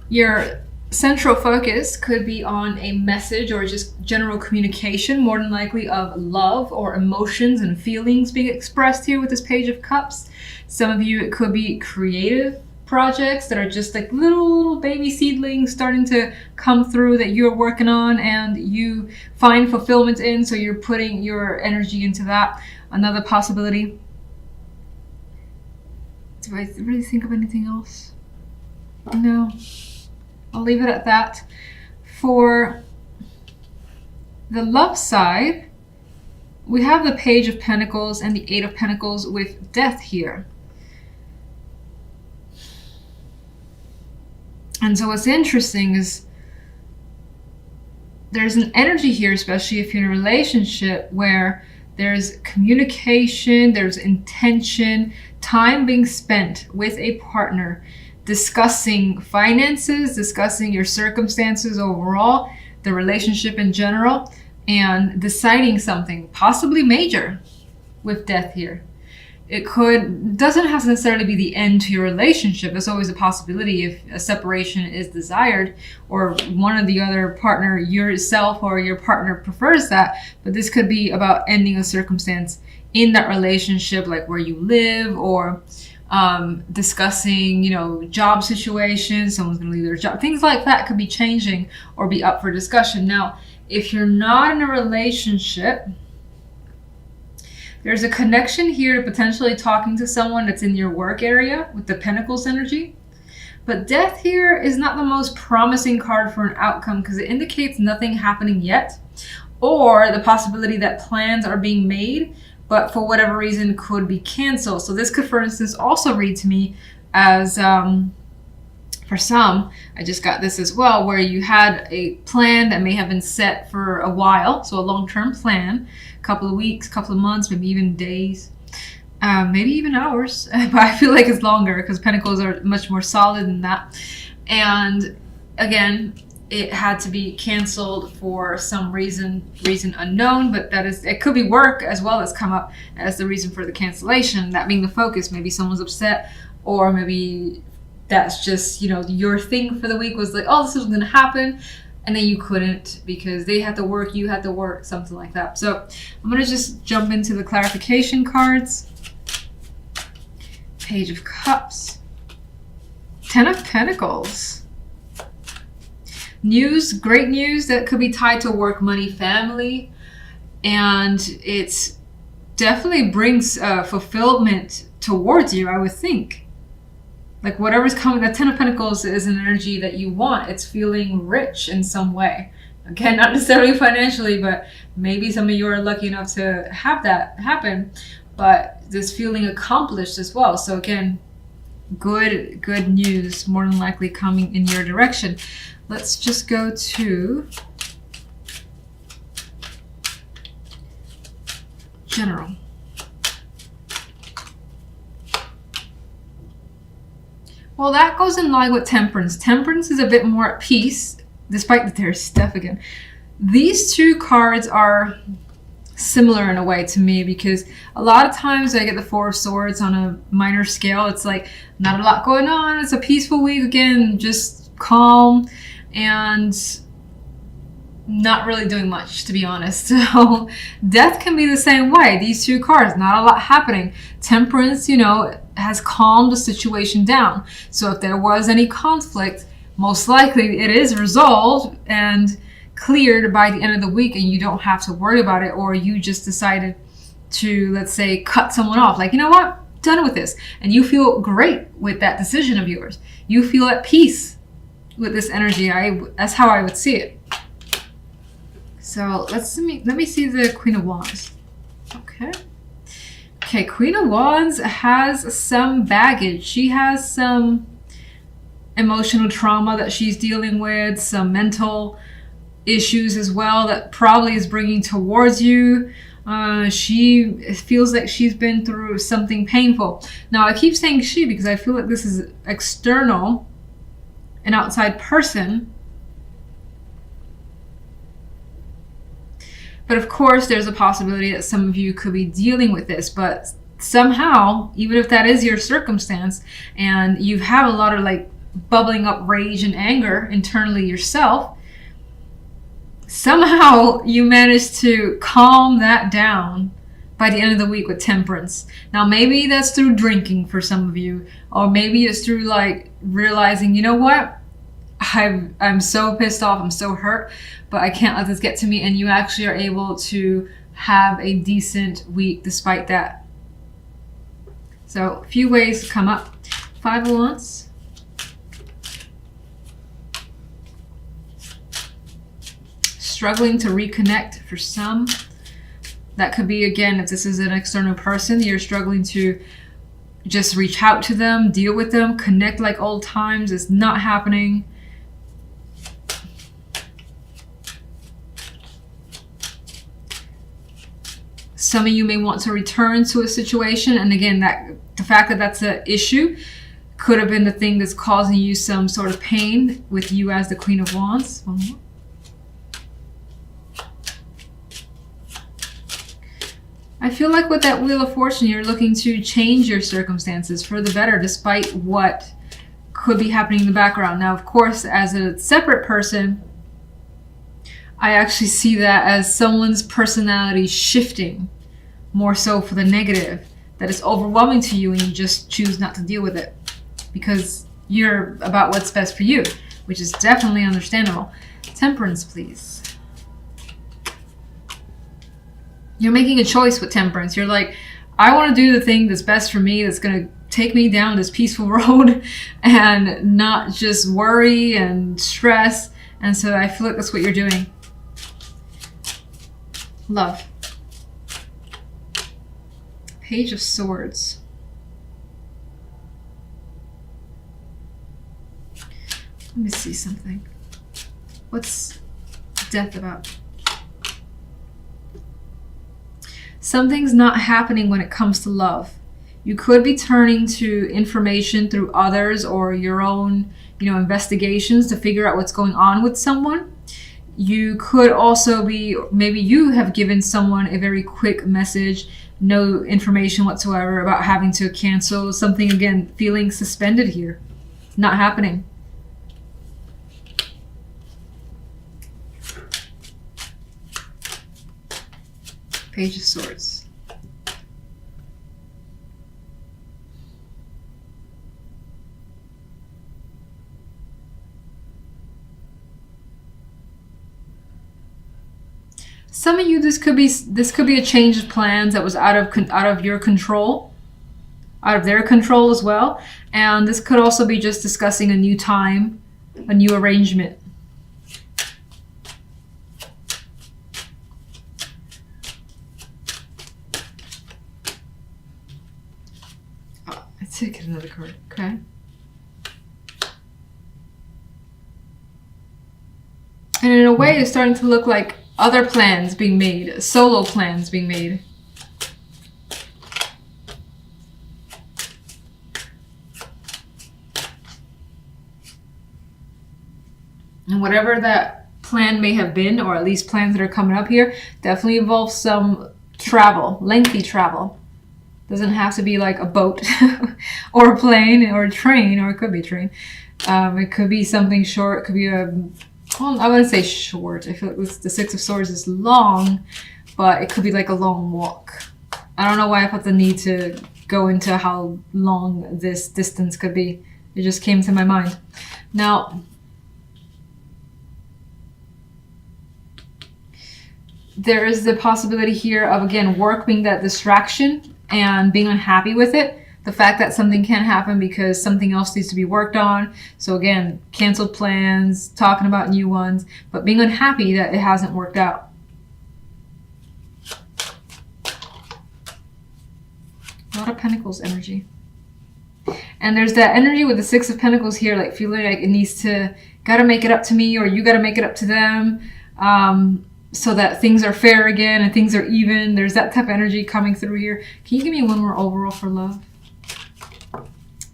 Your central focus could be on a message or just general communication, more than likely of love or emotions and feelings being expressed here with this Page of Cups. Some of you, it could be creative projects that are just like little baby seedlings starting to come through that you're working on and you find fulfillment in, so you're putting your energy into that. Another possibility. Do I really think of anything else? No. I'll leave it at that. For the love side, we have the Page of Pentacles and the Eight of Pentacles with Death here. And so what's interesting is there's an energy here, especially if you're in a relationship, where there's communication, there's intention, time being spent with a partner, discussing finances, discussing your circumstances overall, the relationship in general, and deciding something, possibly major, with Death here. It doesn't have to necessarily be the end to your relationship. There's always a possibility if a separation is desired or one of the other partner, yourself or your partner, prefers that. But this could be about ending a circumstance in that relationship, like where you live, or discussing, job situations, someone's going to leave their job. Things like that could be changing or be up for discussion. Now, if you're not in a relationship, there's a connection here to potentially talking to someone that's in your work area with the Pentacles energy. But Death here is not the most promising card for an outcome because it indicates nothing happening yet, or the possibility that plans are being made, but for whatever reason could be canceled. So this could, for instance, also read to me as, for some, I just got this as well, where you had a plan that may have been set for a while, so a long-term plan, a couple of weeks, couple of months, maybe even days, maybe even hours, but I feel like it's longer because Pentacles are much more solid than that. And again, it had to be canceled for some reason unknown, but it could be work as well that's come up as the reason for the cancellation, that being the focus. Maybe someone's upset, or maybe that's just, your thing for the week was like, oh, this was going to happen, and then you couldn't because they had to work, you had to work, something like that. So I'm going to just jump into the clarification cards. Page of Cups. Ten of Pentacles. News, great news that could be tied to work, money, family, and it's definitely brings fulfillment towards you, I would think. Like whatever's coming, the Ten of Pentacles is an energy that you want. It's feeling rich in some way. Again, not necessarily financially, but maybe some of you are lucky enough to have that happen, but this feeling accomplished as well. So again, good news more than likely coming in your direction. Let's just go to general. Well, that goes in line with Temperance. Temperance is a bit more at peace, despite that there's Death again. These two cards are similar in a way to me, because a lot of times I get the Four of Swords on a minor scale. It's like not a lot going on. It's a peaceful week, again, just calm and not really doing much, to be honest. So Death can be the same way. These two cards, not a lot happening. Temperance, has calmed the situation down. So if there was any conflict, most likely it is resolved and cleared by the end of the week, and you don't have to worry about it, or you just decided to, let's say, cut someone off. Like, you know what? Done with this. And you feel great with that decision of yours. You feel at peace with this energy. That's how I would see it. So let me see the Queen of Wands. Okay, Queen of Wands has some baggage. She has some emotional trauma that she's dealing with, some mental issues as well that probably is bringing towards you. She feels like she's been through something painful. Now, I keep saying she because I feel like this is external, an outside person. But of course, there's a possibility that some of you could be dealing with this, but somehow, even if that is your circumstance and you have a lot of bubbling up rage and anger internally yourself, somehow you manage to calm that down by the end of the week with temperance. Now, maybe that's through drinking for some of you, or maybe it's through like realizing, you know what? I'm so pissed off, I'm so hurt, but I can't let this get to me. And you actually are able to have a decent week despite that. So a few ways to come up. 5 of Wands. Struggling to reconnect for some. That could be, again, if this is an external person, you're struggling to just reach out to them, deal with them, connect like old times. It's not happening. Some of you may want to return to a situation, and again, that the fact that that's an issue could have been the thing that's causing you some sort of pain with you as the Queen of Wands. One more. I feel like with that Wheel of Fortune, you're looking to change your circumstances for the better, despite what could be happening in the background. Now, of course, as a separate person, I actually see that as someone's personality shifting more so for the negative, that is overwhelming to you and you just choose not to deal with it because you're about what's best for you, which is definitely understandable. Temperance, please. You're making a choice with temperance. You're like, I want to do the thing that's best for me, that's going to take me down this peaceful road and not just worry and stress. And so I feel like that's what you're doing. Love. Page of Swords. Let me see something. What's death about? Something's not happening when it comes to love. You could be turning to information through others or your own, investigations to figure out what's going on with someone. You could also be, maybe you have given someone a very quick message, no information whatsoever about having to cancel something. Again, feeling suspended here. Not happening. Page of Swords. Some of you, this could be a change of plans that was out of your control, out of their control as well. And this could also be just discussing a new time, a new arrangement. Oh, let's take another card. Okay. And in a way, it's starting to look like other plans being made, solo plans being made. And whatever that plan may have been, or at least plans that are coming up here, definitely involves some travel, lengthy travel. Doesn't have to be like a boat or a plane or a train, or it could be a train. It could be something short. It could be well, I wouldn't say short. I feel like the Six of Swords is long, but it could be like a long walk. I don't know why I felt the need to go into how long this distance could be. It just came to my mind. Now, there is the possibility here of, again, work being that distraction and being unhappy with it. The fact that something can't happen because something else needs to be worked on. So again, canceled plans, talking about new ones, but being unhappy that it hasn't worked out. A lot of Pentacles energy. And there's that energy with the Six of Pentacles here, like feeling like it needs to, gotta make it up to me, or you gotta make it up to them, so that things are fair again and things are even. There's that type of energy coming through here. Can you give me one more overall for love?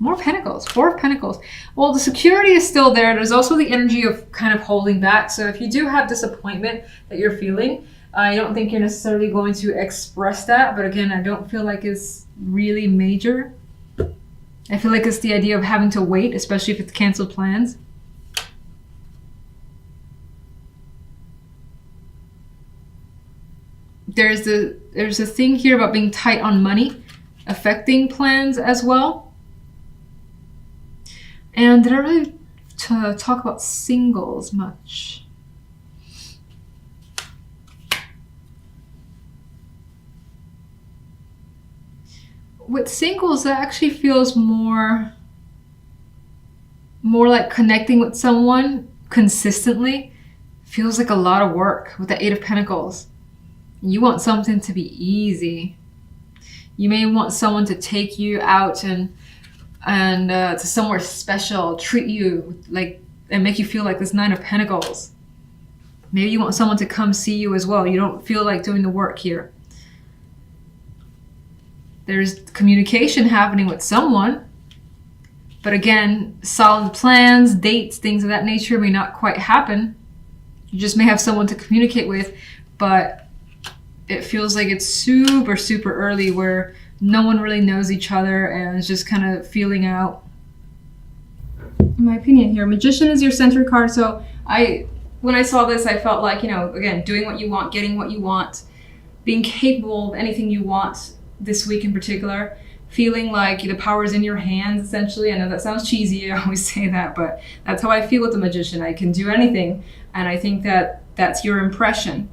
More Pentacles, Four of Pentacles. Well, the security is still there. There's also the energy of kind of holding back. So if you do have disappointment that you're feeling, I don't think you're necessarily going to express that. But again, I don't feel like it's really major. I feel like it's the idea of having to wait, especially if it's canceled plans. There's a thing here about being tight on money, affecting plans as well. And did I really talk about singles much? With singles, that actually feels more like connecting with someone consistently. Feels like a lot of work with the Eight of Pentacles. You want something to be easy. You may want someone to take you out and to somewhere special, treat you like, and make you feel like this Nine of Pentacles. Maybe you want someone to come see you as well. You don't feel like doing the work here. There's communication happening with someone. But again, solid plans, dates, things of that nature may not quite happen. You just may have someone to communicate with, but it feels like it's super, super early where no one really knows each other and is just kind of feeling out. In my opinion here, Magician is your center card. So when I saw this, I felt like, again, doing what you want, getting what you want, being capable of anything you want this week in particular, feeling like the power is in your hands, essentially. I know that sounds cheesy, I always say that, but that's how I feel with the Magician. I can do anything, and I think that that's your impression.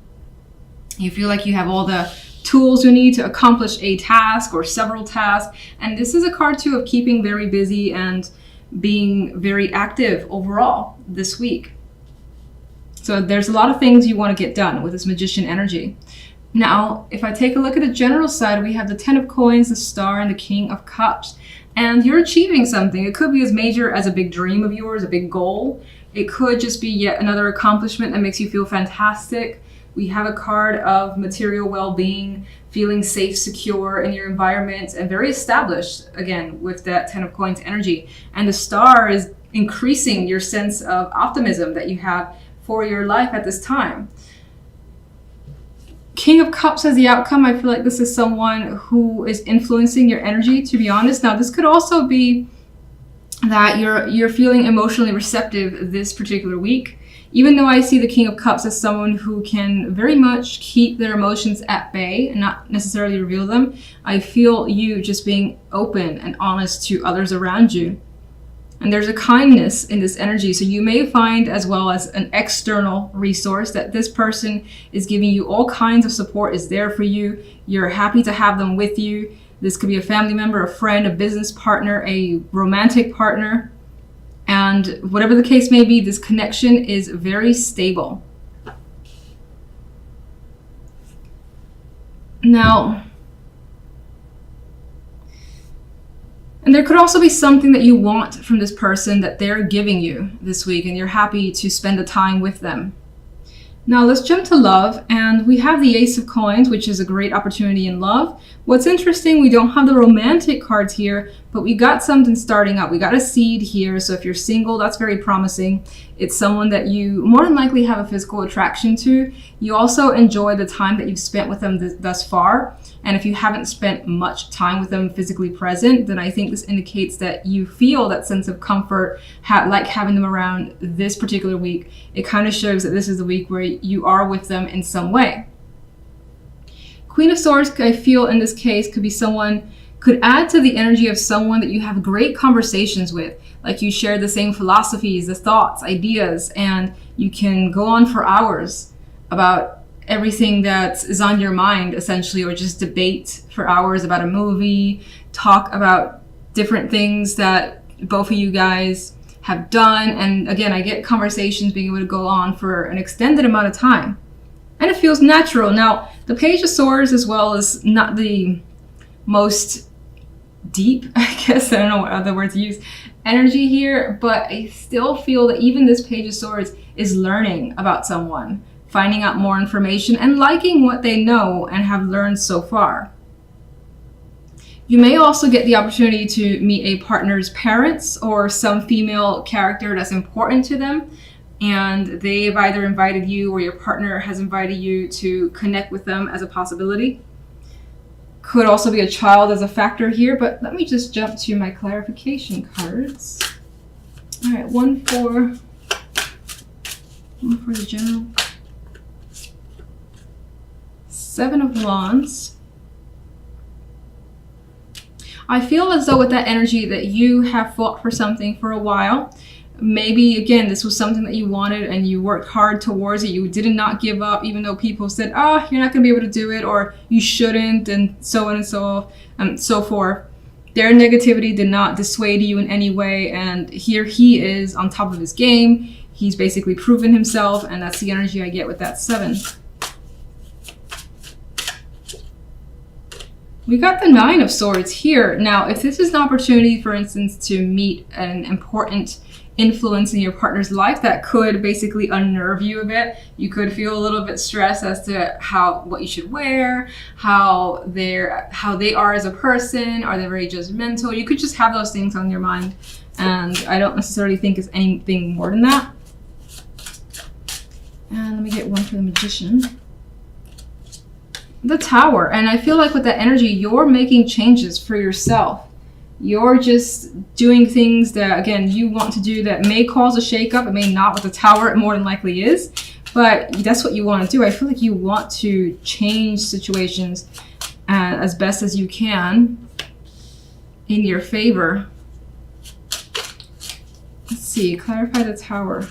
You feel like you have all the tools you need to accomplish a task or several tasks, and this is a card too of keeping very busy and being very active overall this week. So there's a lot of things you want to get done with this Magician energy. Now, if I take a look at the general side, we have the Ten of Coins, the Star, and the King of Cups. And you're achieving something. It could be as major as a big dream of yours, a big goal. It could just be yet another accomplishment that makes you feel fantastic. We have a card of material well-being, feeling safe, secure in your environment, and very established, again, with that Ten of Coins energy. And the Star is increasing your sense of optimism that you have for your life at this time. King of Cups as the outcome, I feel like this is someone who is influencing your energy, to be honest. Now, this could also be that you're feeling emotionally receptive this particular week. Even though I see the King of Cups as someone who can very much keep their emotions at bay and not necessarily reveal them, I feel you just being open and honest to others around you. And there's a kindness in this energy. So you may find, as well as an external resource, that this person is giving you all kinds of support, is there for you. You're happy to have them with you. This could be a family member, a friend, a business partner, a romantic partner. And whatever the case may be, this connection is very stable. Now, and there could also be something that you want from this person that they're giving you this week, and you're happy to spend the time with them. Now let's jump to love, and we have the Ace of Coins, which is a great opportunity in love. What's interesting, we don't have the romantic cards here, but we got something starting up. We got a seed here, so if you're single, that's very promising. It's someone that you more than likely have a physical attraction to. You also enjoy the time that you've spent with them thus far, and if you haven't spent much time with them physically present, then I think this indicates that you feel that sense of comfort, like having them around this particular week. It kind of shows that this is the week where you are with them in some way. Queen of Swords, I feel in this case, could add to the energy of someone that you have great conversations with. Like you share the same philosophies, the thoughts, ideas, and you can go on for hours about everything that is on your mind, essentially, or just debate for hours about a movie, talk about different things that both of you guys have done. And again, I get conversations being able to go on for an extended amount of time. And it feels natural. Now, the Page of Swords as well is not the most deep, I guess, I don't know what other word to use, energy here, but I still feel that even this Page of Swords is learning about someone, finding out more information and liking what they know and have learned so far. You may also get the opportunity to meet a partner's parents or some female character that's important to them, and they've either invited you or your partner has invited you to connect with them as a possibility. Could also be a child as a factor here, but let me just jump to my clarification cards. All right, one for the general. 7 of Wands. I feel as though with that energy that you have fought for something for a while. Maybe, again, this was something that you wanted and you worked hard towards it. You did not give up, even though people said, oh, you're not going to be able to do it, or you shouldn't, and so on and so forth. Their negativity did not dissuade you in any way, and here he is on top of his game. He's basically proven himself, and that's the energy I get with that 7. We got the 9 of Swords here. Now, if this is an opportunity, for instance, to meet an important influence in your partner's life that could basically unnerve you a bit, you could feel a little bit stressed as to what you should wear, how they are as a person. Are they very judgmental? You could just have those things on your mind, and I don't necessarily think it's anything more than that. And let me get one for the Magician. The Tower. And I feel like with that energy, you're making changes for yourself. You're just doing things that, again, you want to do that may cause a shakeup. It may not. With the Tower, it more than likely is. But that's what you want to do. I feel like you want to change situations as best as you can in your favor. Let's see. Clarify the Tower.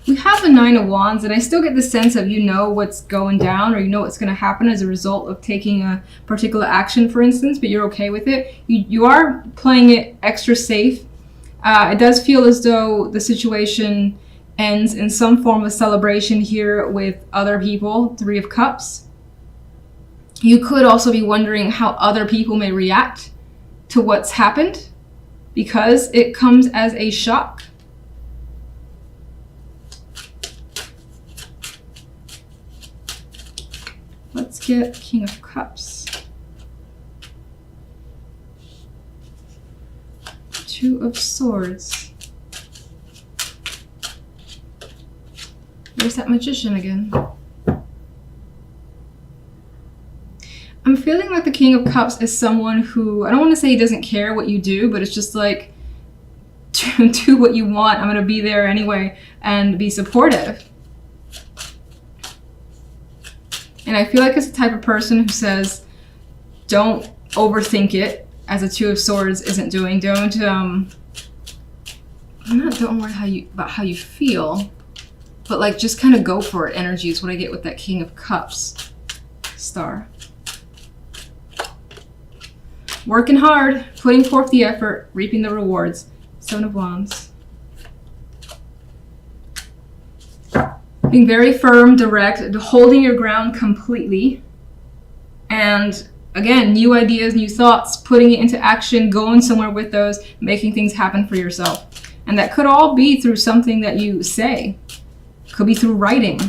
We have the 9 of Wands, and I still get the sense of you know what's going down, or you know what's going to happen as a result of taking a particular action, for instance, but you're okay with it. You are playing it extra safe. It does feel as though the situation ends in some form of celebration here with other people. 3 of Cups. You could also be wondering how other people may react to what's happened, because it comes as a shock. Let's get King of Cups. 2 of Swords. There's that Magician again. I'm feeling like the King of Cups is someone who, I don't want to say he doesn't care what you do, but it's just like, do what you want. I'm going to be there anyway and be supportive. And I feel like it's the type of person who says, don't overthink it, as a 2 of Swords isn't doing. Don't worry about how you feel, but like just kind of go for it. Energy is what I get with that King of Cups. Star. Working hard, putting forth the effort, reaping the rewards. 7 of Wands. Being very firm, direct, holding your ground completely. And again, new ideas, new thoughts, putting it into action, going somewhere with those, making things happen for yourself. And that could all be through something that you say. Could be through writing.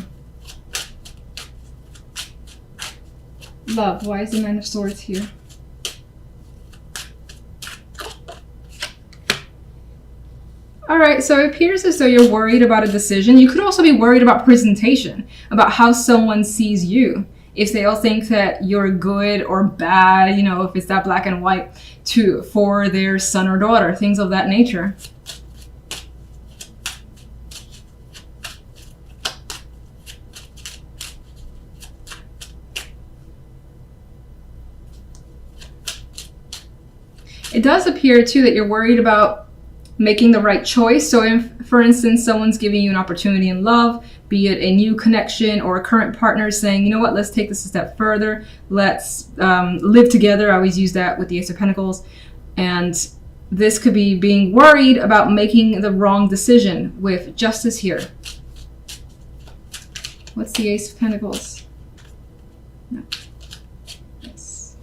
Love. Why is the 9 of Swords here? All right, so it appears as though you're worried about a decision. You could also be worried about presentation, about how someone sees you. If they all think that you're good or bad, you know, if it's that black and white for their son or daughter, things of that nature. It does appear too that you're worried about making the right choice. So if, for instance, someone's giving you an opportunity in love, be it a new connection or a current partner saying, you know what, let's take this a step further. Let's live together. I always use that with the Ace of Pentacles. And this could be being worried about making the wrong decision with Justice here. What's the Ace of Pentacles? No. Yes.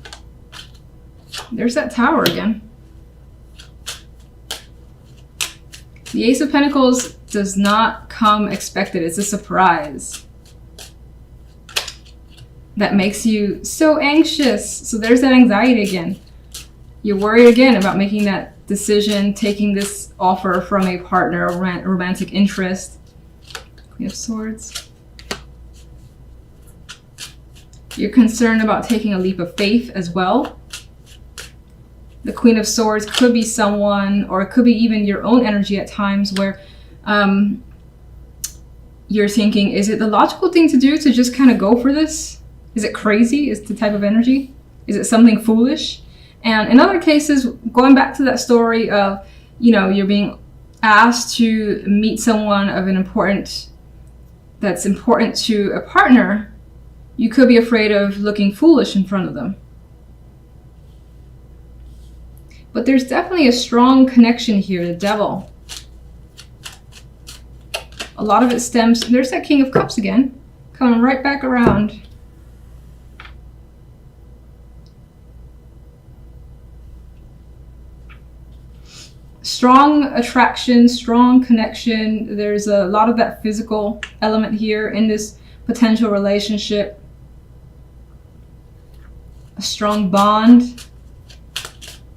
There's that Tower again. The Ace of Pentacles does not come expected. It's a surprise that makes you so anxious. So there's that anxiety again. You're worried again about making that decision, taking this offer from a partner, romantic interest. Queen of Swords. You're concerned about taking a leap of faith as well. The Queen of Swords could be someone, or it could be even your own energy at times, where you're thinking, is it the logical thing to do to just kind of go for this? Is it crazy? Is the type of energy? Is it something foolish? And in other cases, going back to that story of, you know, you're being asked to meet someone of that's important to a partner, you could be afraid of looking foolish in front of them. But there's definitely a strong connection here, the Devil. A lot of it stems, there's that King of Cups again, coming right back around. Strong attraction, strong connection. There's a lot of that physical element here in this potential relationship. A strong bond.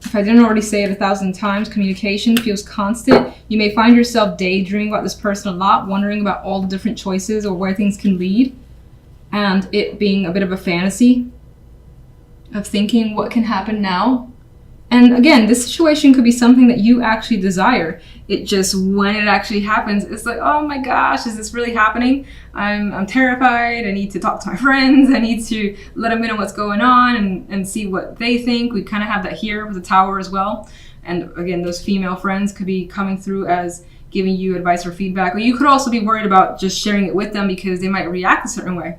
If I didn't already say it 1,000 times, communication feels constant. You may find yourself daydreaming about this person a lot, wondering about all the different choices or where things can lead, and it being a bit of a fantasy of thinking what can happen now. And again, this situation could be something that you actually desire. It just, when it actually happens, it's like, oh my gosh, is this really happening? I'm terrified. I need to talk to my friends. I need to let them know what's going on and see what they think. We kind of have that here with the Tower as well. And again, those female friends could be coming through as giving you advice or feedback. Or you could also be worried about just sharing it with them because they might react a certain way.